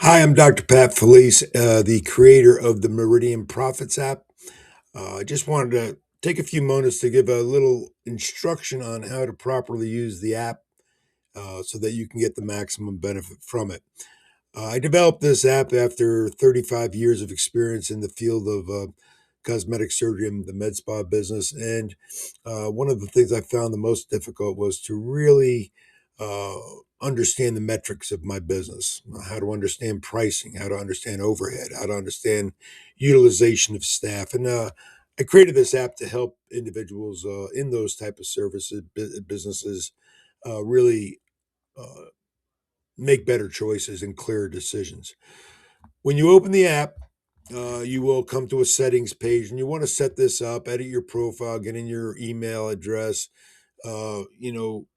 Hi, I'm Dr. Pat Felice, the creator of the Meridian Profits app. I just wanted to take a few moments to give a little instruction on how to properly use the app so that you can get the maximum benefit from it. I developed this app after 35 years of experience in the field of cosmetic surgery and the med spa business. And one of the things I found the most difficult was to really uh, understand the metrics of my business, how to understand pricing, how to understand overhead, how to understand utilization of staff. And I created this app to help individuals in those type of services, businesses, really uh, make better choices and clearer decisions. When you open the app, you will come to a settings page, and you want to set this up, edit your profile, get in your email address, uh, you know,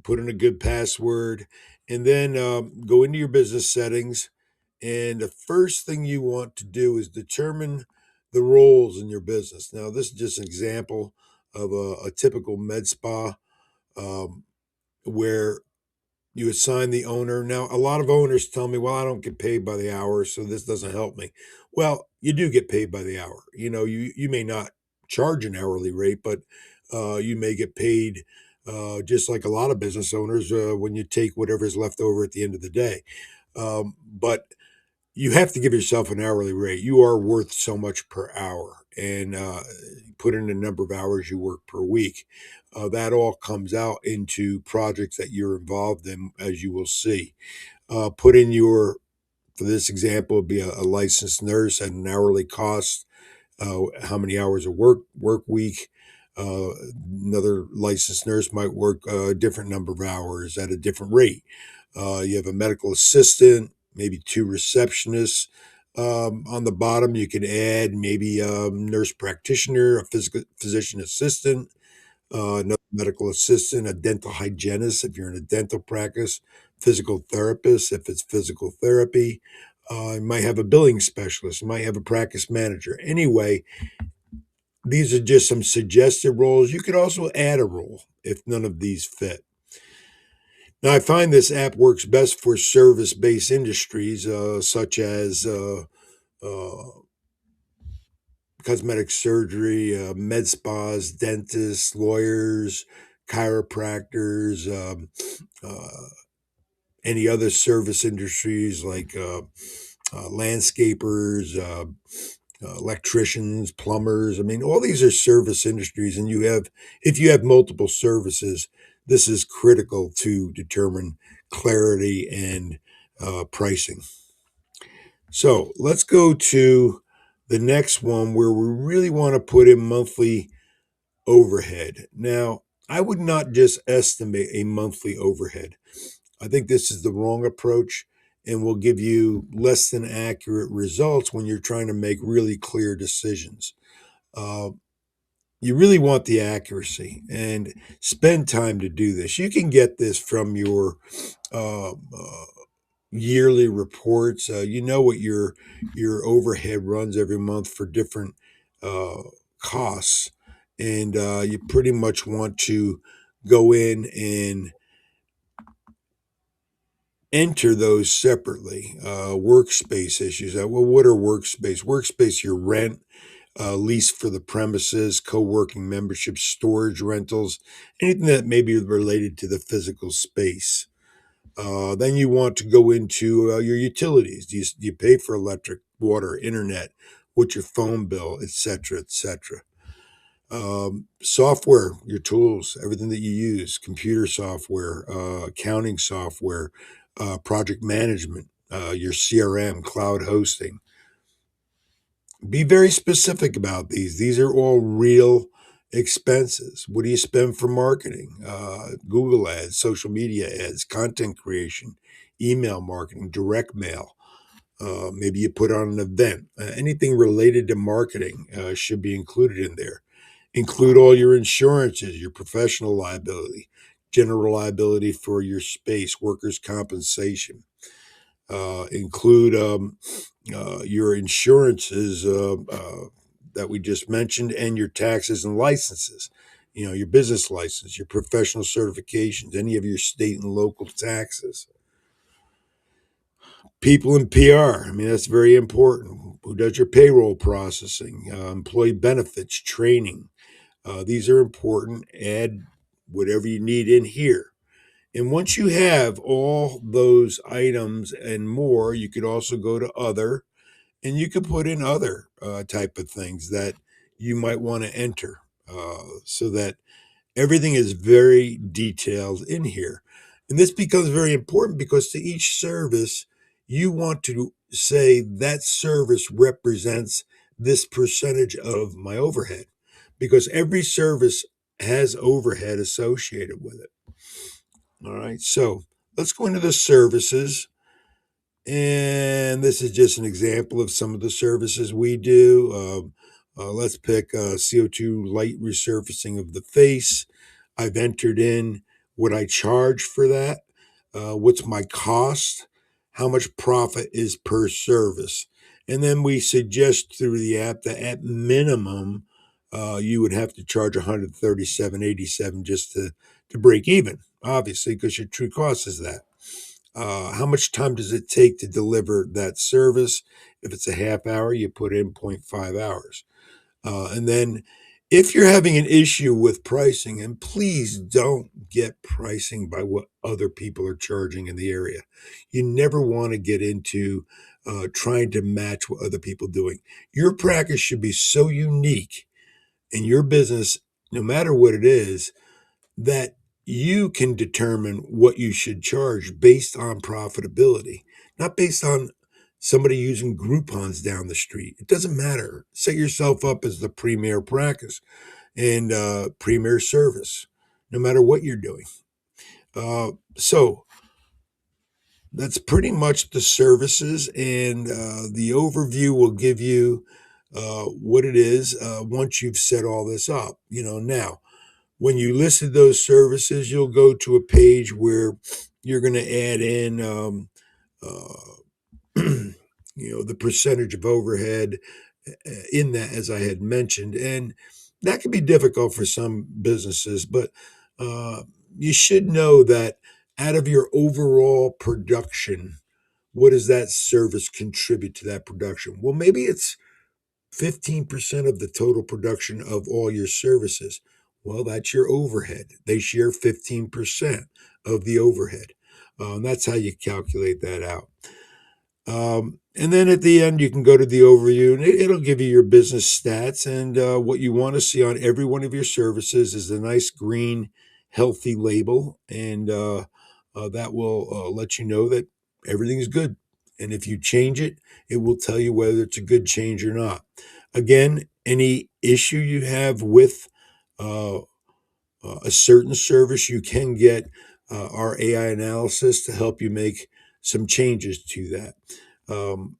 put in a good password, and then go into your business settings. And the first thing you want to do is determine the roles in your business. Now, this is just an example of a typical med spa um, where you assign the owner. Now, a lot of owners tell me, well, I don't get paid by the hour, so this doesn't help me. Well, you do get paid by the hour. You may not charge an hourly rate, but you may get paid just like a lot of business owners when you take whatever's left over at the end of the day. But you have to give yourself an hourly rate. You are worth so much per hour, and put in the number of hours you work per week. That all comes out into projects that you're involved in, as you will see. Put in your, for this example, would be a licensed nurse at an hourly cost, how many hours of work week. Another licensed nurse might work a different number of hours at a different rate. You have a medical assistant, maybe two receptionists. On the bottom, you can add maybe a nurse practitioner, a physical physician assistant, another medical assistant, a dental hygienist if you're in a dental practice, physical therapist if it's physical therapy. You might have a billing specialist, you might have a practice manager. Anyway, these are just some suggested roles. You could also add a role if none of these fit. Now, I find this app works best for service based industries such as uh, cosmetic surgery, med spas, dentists, lawyers, chiropractors, uh, any other service industries like landscapers, electricians, plumbers. I mean, all these are service industries, and if you have multiple services, this is critical to determine clarity and pricing. So let's go to the next one where we really want to put in monthly overhead. Now, I would not just estimate a monthly overhead. I think this is the wrong approach and will give you less than accurate results when you're trying to make really clear decisions. Uh, you really want the accuracy and spend time to do this. You can get this from your yearly reports. You know what your overhead runs every month for different uh, costs, and you pretty much want to go in and enter those separately. Workspace issues. Well, what are workspace? Workspace, your rent, lease for the premises, co-working memberships, storage rentals, anything that may be related to the physical space. Then you want to go into your utilities. Do you pay for electric, water, internet? What's your phone bill, et cetera, et cetera? Software, your tools, everything that you use, computer software, accounting software, project management, your CRM, cloud hosting. Be very specific about these. These are all real expenses. What do you spend for marketing? Google ads, social media ads, content creation, email marketing, direct mail. Maybe you put on an event. Anything related to marketing should be included in there. Include all your insurances, your professional liability, general liability for your space, workers' compensation. Include your insurances that we just mentioned, and your taxes and licenses. Your business license, your professional certifications, any of your state and local taxes. People in PR, I mean, that's very important. Who does your payroll processing, employee benefits, training? These are important. Add whatever you need in here. And once you have all those items and more, you could also go to other, and you could put in other type of things that you might want to enter, so that everything is very detailed in here. And this becomes very important because to each service, you want to say that service represents this percentage of my overhead, because every service has overhead associated with it. All right. So let's go into the services. And this is just an example of some of the services we do. Let's pick CO2 light resurfacing of the face. I've entered in what I charge for that, what's my cost, how much profit is per service. And then we suggest through the app that at minimum, you would have to charge 137.87 just to break even, obviously, because your true cost is that. How much time does it take to deliver that service? If it's a half hour, you put in 0.5 hours. And then if you're having an issue with pricing, and please don't get pricing by what other people are charging in the area. You never want to get into trying to match what other people are doing. Your practice should be so unique in your business, no matter what it is, that you can determine what you should charge based on profitability, not based on somebody using Groupons down the street. It doesn't matter. Set yourself up as the premier practice and premier service, no matter what you're doing. So that's pretty much the services, and the overview will give you what it is once you've set all this up. Now when you listed those services, you'll go to a page where you're going to add in, the percentage of overhead in that, as I had mentioned, and that can be difficult for some businesses. But uh, you should know that out of your overall production, what does that service contribute to that production? Well, maybe it's 15% of the total production of all your services. Well, that's your overhead. They share 15% of the overhead. That's how you calculate that out. And then at the end, you can go to the overview, and it'll give you your business stats. And what you want to see on every one of your services is a nice green, healthy label. And that will let you know that everything's good. And if you change it, it will tell you whether it's a good change or not. Again, any issue you have with uh, a certain service, you can get our AI analysis to help you make some changes to that. Um,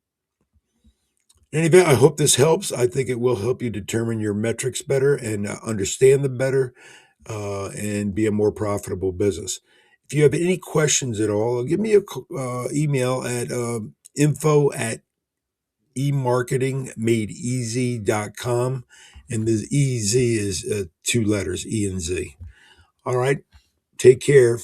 in any event, I hope this helps. I think it will help you determine your metrics better and understand them better, and be a more profitable business. If you have any questions at all, give me a email at info@emarketingmadeeasy.com. And the EZ is two letters, E and Z. All right. Take care.